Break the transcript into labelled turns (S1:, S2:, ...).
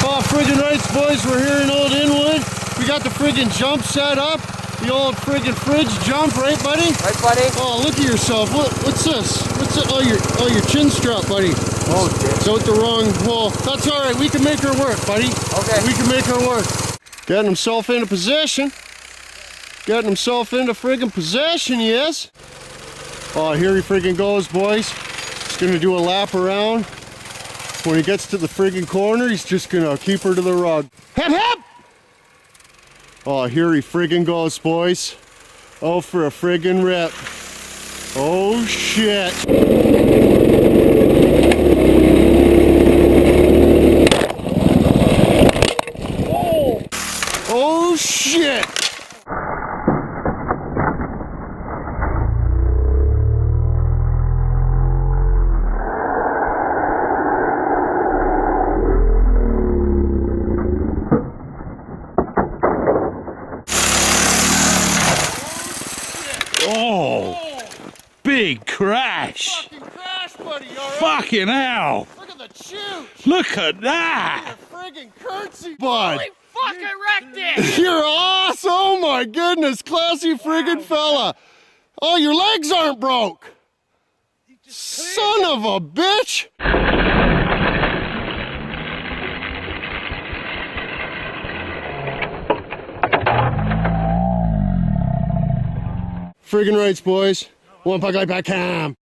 S1: Oh, friggin' rights, boys, we're here in Old Inwood. We got the friggin' jump set up. The old friggin' fridge jump, right, buddy?
S2: Right, buddy?
S1: Oh, look at yourself. What's this? What's it? Oh, your chin strap, buddy.
S2: Oh, shit.
S1: It's out the wrong hole. That's all right. We can make her work, buddy.
S2: Okay.
S1: We can make her work. Getting himself into position. Getting himself into friggin' possession, yes. Oh, here he friggin' goes, boys. He's gonna do a lap around. When he gets to the friggin' corner, he's just gonna keep her to the rug. Hip, hip! Oh, here he friggin' goes, boys. Oh, for a friggin' rip. Oh, shit. Oh, shit.
S3: Oh, big crash.
S1: Fucking crash, buddy, all right?
S3: Fucking hell.
S1: Look at the chute.
S3: Look at that.
S1: Friggin' curtsy, bud.
S2: Fucking wrecked it!
S1: You're awesome. Oh, my goodness. Classy friggin' fella. Oh, your legs aren't broke. Son of a bitch. Friggin' rights, boys. One puck like back cam.